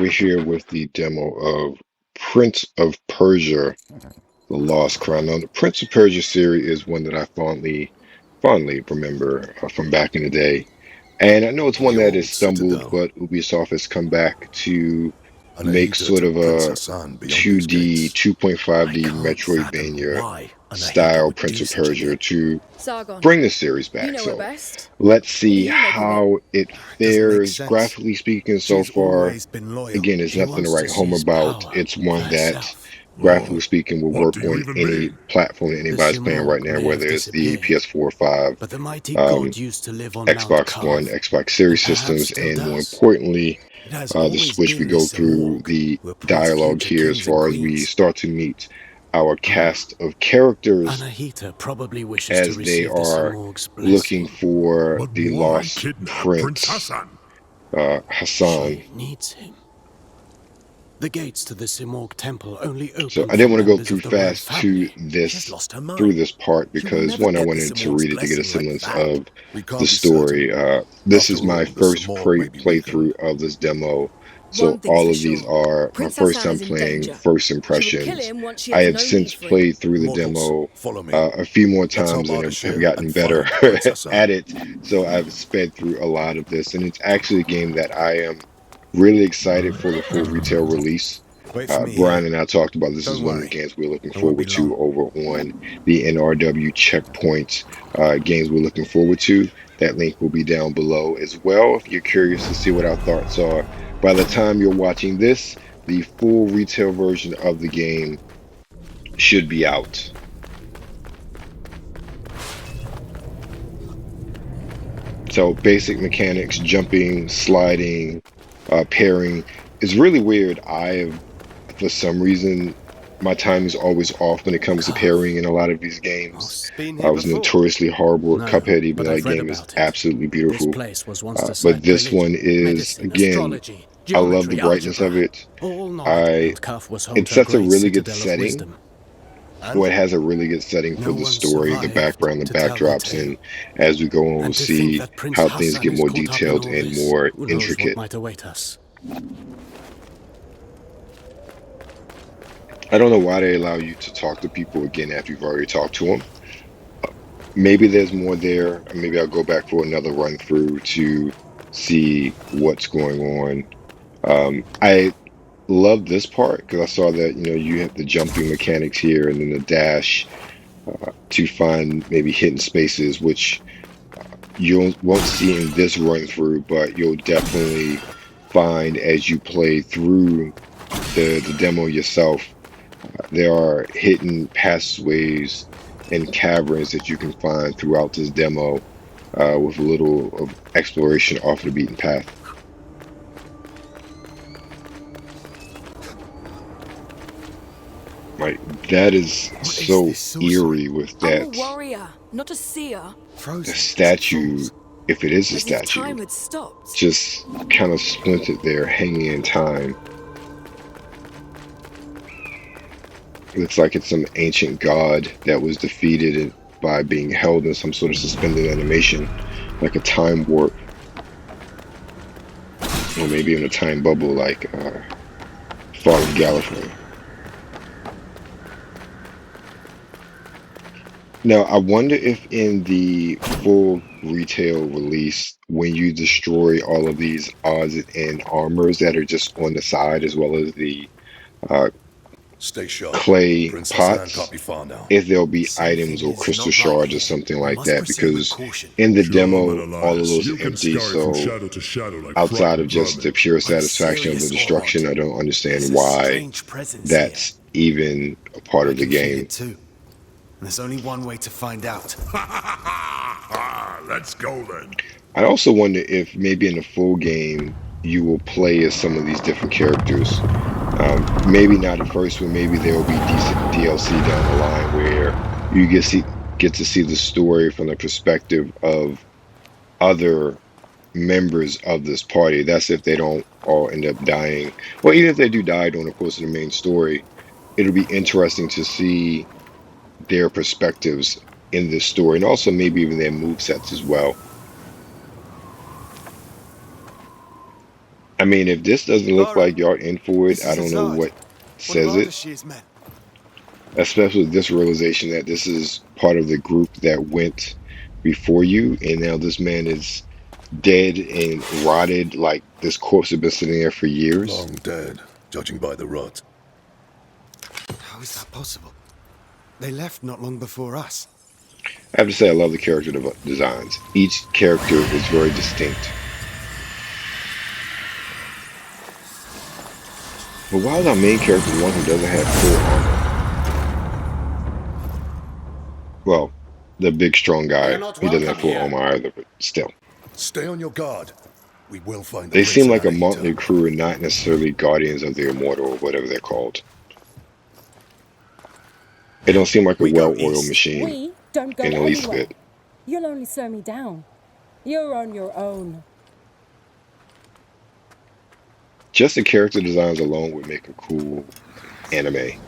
over here with the demo of Prince of Persia, The Lost Crown. Now, the Prince of Persia series is one that I fondly remember from back in the day. And I know it's one The that has old stumbled, citadel, but Ubisoft has come back to make Anahita sort took of Prince a Hassan beyond these 2D, gates. I 2.5D can't fathom Metroidvania why Anahita style would Prince do of such a Persia thing. to Sargon, bring the series you back. know her So best. let's What do see you make of it? how it It doesn't make fares sense. graphically speaking so She's far. always been loyal. Again, there's She nothing to wants to write home seize about. power It's for one that, herself. graphically Whoa, speaking, will what work do you on even any mean? platform that The anybody's playing right Simurgh now, may have whether it's the disappeared, PS4, 5, but the mighty um, god used to live on Mount Xbox One, Carve, Xbox and Series perhaps systems, still and more does. importantly, It has the always Switch. We been the go through Simurgh the who appoints dialogue future here as kings and far as we queens. start to meet our cast of characters Anahita probably wishes to as they receive the are Simurgh's looking blessing. for But the why lost kidnap Prince prince, Hassan? Hassan. She needs him. The gates to the Simurgh temple only So open I didn't for want to go members through of the royal fast to family. She's this lost her through mind. this part She will because never one, I get the wanted to Simorgh's read it to get a blessing like semblance that. of We the can't be certain. story. This is After my all, the first Simurgh may be playthrough weakened. of this demo, so One thing's all for of these sure. are my Prince first Hassan time is in playing, danger. first She would kill impressions. him once she I has have no need since for him. played through the Mortals, demo follow me. a few more Let's help times and have Ardashir gotten and better find Prince at Hassan. it. So I've sped through a lot of this, and it's actually a game that I am really excited for the full retail release. Wait for me Brian here. and I talked about this is Don't one of the worry, games we're looking it won't be forward to long. over on the NRW checkpoints games we're looking forward to. That link will be down below as well if you're curious to see what our thoughts are. By the time you're watching this, the full retail version of the game should be out. So basic mechanics, jumping, sliding, parrying is really weird. For some reason, my time is always off when it comes to Carve. parrying in a lot of these games. Most Been I here was before? notoriously horrible at No, Cuphead, even but though that I've read game is about it. absolutely This beautiful. place was once to But cite this one religion, is, medicine, again, astrology, I love the geometry, brightness of algebra. it. All knowledge I Mount Carve was home It to a sets a great really good citadel of setting. wisdom. Well, And? it has a really good setting for No the one story, the survived background, the to tell the backdrops, and tale. as we go on, we'll And to think see that Prince how things Hassan get is more caught up in detailed all and this, more who knows what intricate. might await us. I don't know why they allow you to talk to people again after you've already talked to them. Maybe there's more there. Maybe I'll go back for another run through to see what's going on. I love this part because I saw that you have the jumping mechanics here and then the dash to find maybe hidden spaces, which you won't see in this run through, but you'll definitely find as you play through the demo yourself. There are hidden passageways and caverns that you can find throughout this demo with a little of exploration off the beaten path. Like, that is What is so this sorcery? eerie with I'm a that warrior, not a seer. the Frozen. statue, if it is a As if statue, time had stopped. just kind of splintered there, hanging in time. It looks like it's some ancient god that was defeated by being held in some sort of suspended animation, like a time warp, or maybe in a time bubble, like Fall of Gallifrey. Now, I wonder if in the full retail release, when you destroy all of these odds and armors that are just on the side, as well as the uh, Stay sharp. clay Prince Hassan can't pots, be far now. if there'll be items Something or is crystal not right shards or here. something We like must that, proceed with because caution. in the Sure, demo, all of Menelaus, those you are can empty, scurry from so shadow to shadow like outside of frightened just the vermin. pure I'm satisfaction of the serious or odd. destruction, I don't There's understand a why strange presence here. that's even a part I of the can feel game. it too. And there's only one way to find out. Let's go then. I also wonder if maybe in the full game you will play as some of these different characters. Maybe not the first one. Maybe there will be DLC down the line where you get to see the story from the perspective of other members of this party. That's if they don't all end up dying. Well, even if they do die during the course of the main story, it'll be interesting to see their perspectives in this story, and also maybe even their move sets as well. I mean, if this doesn't look Lara, like y'all in for it, this I is don't know Azad, what one of says it. Ardashir's men. Especially with this realization that this is part of the group that went before you, and now this man is dead and rotted. Like this corpse has been sitting there for years. Long dead, judging by the rot. How is that possible? They left not long before us. I have to say, I love the character designs. Each character is very distinct. But why is our main character the one who doesn't have full armor? Well, the big strong guy, he doesn't have full armor either, but still. Stay on your guard. We will find the They Prince seem of like a Persia. motley crew and not necessarily Guardians of the Immortal or whatever they're called. They don't seem like a We go well-oiled east. machine We don't go in the least anywhere. bit. You'll only slow me down. You're on your own. Just the character designs alone would make a cool anime.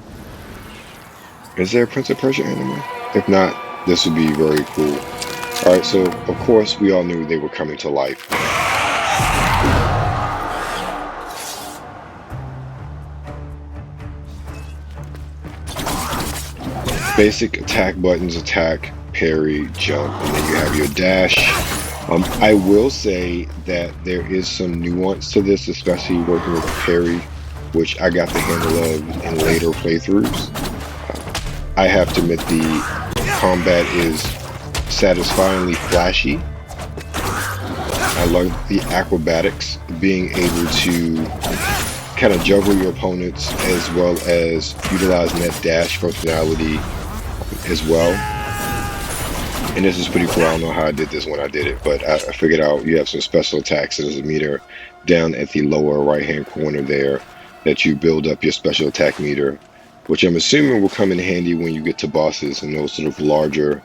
Is there a Prince of Persia anime? If not, this would be very cool. Alright, so of course we all knew they were coming to life. Basic attack buttons, attack, parry, jump, and then you have your dash. I will say that there is some nuance to this, especially working with parry, which I got the handle of in later playthroughs. I have to admit the combat is satisfyingly flashy. I love the acrobatics, being able to kind of juggle your opponents as well as utilizing that dash functionality as well. And this is pretty cool. I don't know how I did this when I did it, but I figured out you have some special attacks. There's a meter down at the lower right hand corner there that you build up your special attack meter, which I'm assuming will come in handy when you get to bosses and those sort of larger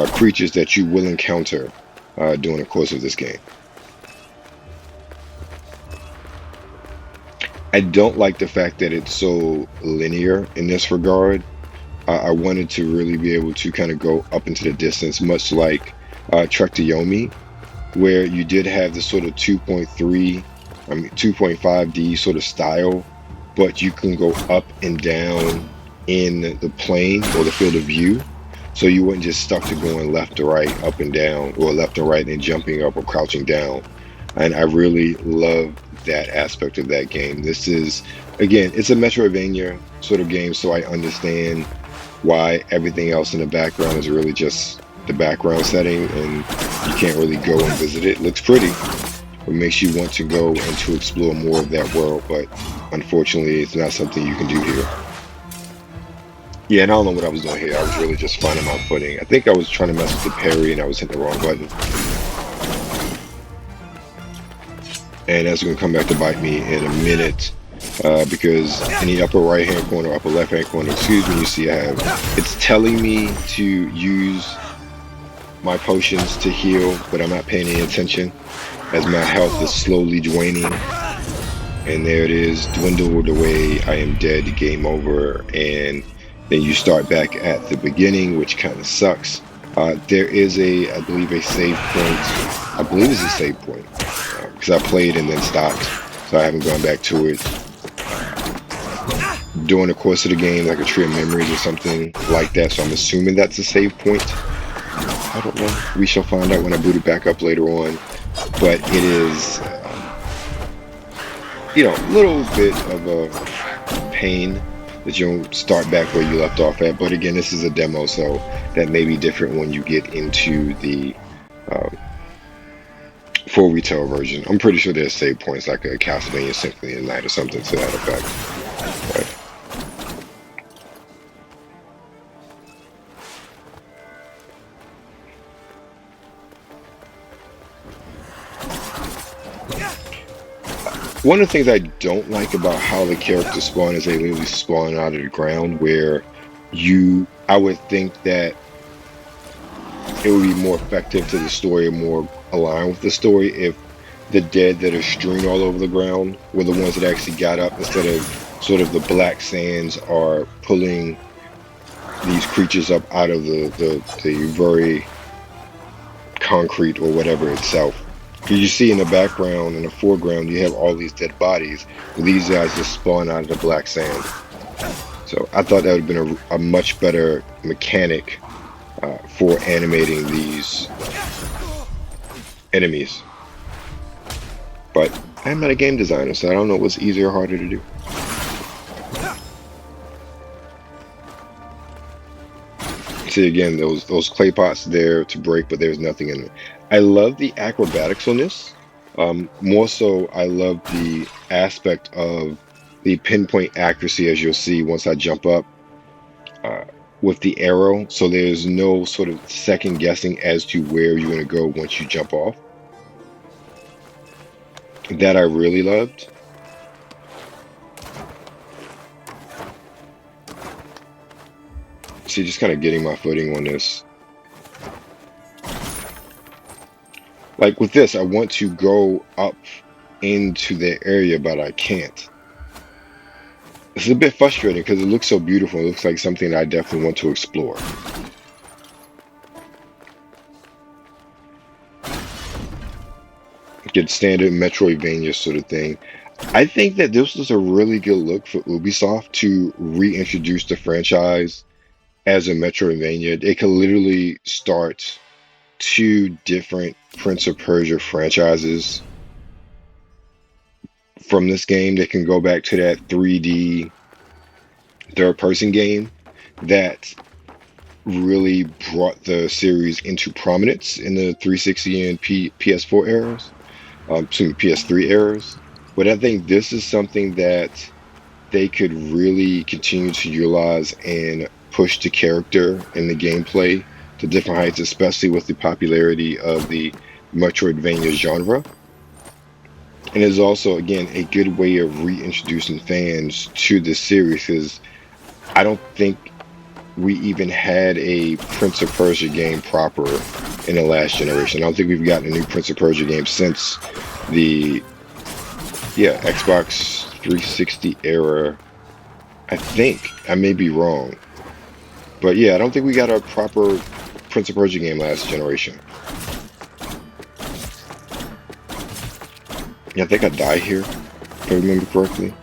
creatures that you will encounter during the course of this game. I don't like the fact that it's so linear in this regard. I wanted to really be able to kind of go up into the distance, much like Trek to Yomi, where you did have the sort of 2.5D sort of style, but you can go up and down in the plane or the field of view. So you weren't just stuck to going left to right, up and down, or left to right and jumping up or crouching down. And I really love that aspect of that game. This is, again, it's a Metroidvania sort of game, so I understand why everything else in the background is really just the background setting and you can't really go and visit it. It looks pretty. It makes you want to go and to explore more of that world, but unfortunately it's not something you can do here. Yeah, and I don't know what I was doing here. I was really just finding my footing. I think I was trying to mess with the parry and I was hitting the wrong button. And that's going to come back to bite me in a minute, because in the upper right hand corner, upper left hand corner, excuse me, you see I have, it's telling me to use my potions to heal, but I'm not paying any attention as my health is slowly waning. And there it is, dwindled away, I am dead, game over, and then you start back at the beginning, which kind of sucks. There is a, I believe, a save point. I believe it's a save point, because I played and then stopped, so I haven't gone back to it. During the course of the game, like a tree of memories or something like that, so I'm assuming that's a save point. I don't know. We shall find out when I boot it back up later on. But it is, you know, a little bit of a pain that you don't start back where you left off at. But again, this is a demo, so that may be different when you get into the full retail version. I'm pretty sure there's save points like a Castlevania Symphony of the Night or something to that effect. But one of the things I don't like about how the characters spawn is they literally spawn out of the ground, where I would think that it would be more effective to the story, more aligned with the story, if the dead that are strewn all over the ground were the ones that actually got up, instead of sort of the black sands are pulling these creatures up out of the very concrete or whatever itself. You see in the background, in the foreground, you have all these dead bodies. Well, these guys just spawn out of the black sand. So I thought that would have been a much better mechanic for animating these enemies. But I'm not a game designer, so I don't know what's easier or harder to do. See again, those clay pots there to break, but there's nothing in it. I love the acrobatics on this. More so, I love the aspect of the pinpoint accuracy, as you'll see once I jump up with the arrow. So there's no sort of second guessing as to where you're going to go once you jump off. That I really loved. See, just kind of getting my footing on this. Like with this, I want to go up into the area, but I can't. It's a bit frustrating because it looks so beautiful. It looks like something I definitely want to explore. Get standard Metroidvania sort of thing. I think that this was a really good look for Ubisoft to reintroduce the franchise as a Metroidvania. They could literally start 2 different Prince of Persia franchises from this game. They can go back to that 3D third-person game that really brought the series into prominence in the 360 and PS4 eras, PS3 eras. But I think this is something that they could really continue to utilize and push the character and the gameplay to different heights, especially with the popularity of the Metroidvania genre. And it's also, again, a good way of reintroducing fans to this series, because I don't think we even had a Prince of Persia game proper in the last generation. I don't think we've gotten a new Prince of Persia game since the Xbox 360 era. I think. I may be wrong. But yeah, I don't think we got a proper Prince of Persia game last generation. Yeah, I think I die here, if I remember correctly.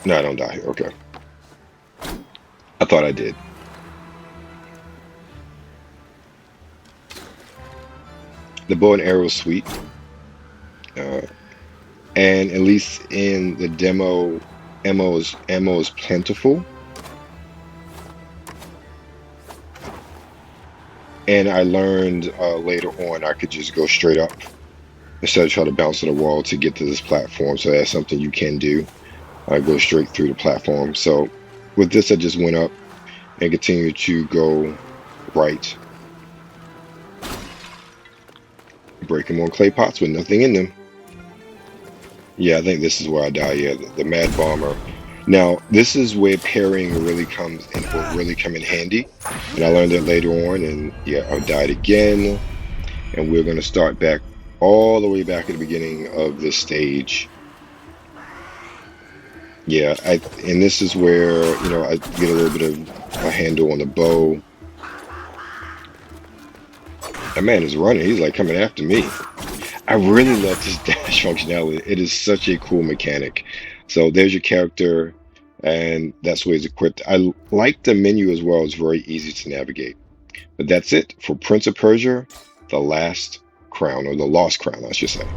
No, I don't die here. Okay. I thought I did. The bow and arrow is sweet. And at least in the demo, ammo is plentiful. And I learned later on I could just go straight up instead of trying to bounce on the wall to get to this platform. So that's something you can do. I go straight through the platform. So with this, I just went up and continued to go right. Break them on clay pots with nothing in them. Yeah, I think this is where I die. Yeah, the Mad Bomber. Now, this is where parrying really comes in, will really come in handy. And I learned that later on, and yeah, I died again. And we're going to start back all the way back at the beginning of this stage. Yeah, and this is where, you know, I get a little bit of a handle on the bow. That man is running. He's like coming after me. I really love this dash functionality. It is such a cool mechanic. So there's your character, and that's where he's equipped. I like the menu as well. It's very easy to navigate. But that's it for Prince of Persia, The Last Crown, or The Lost Crown, I should say.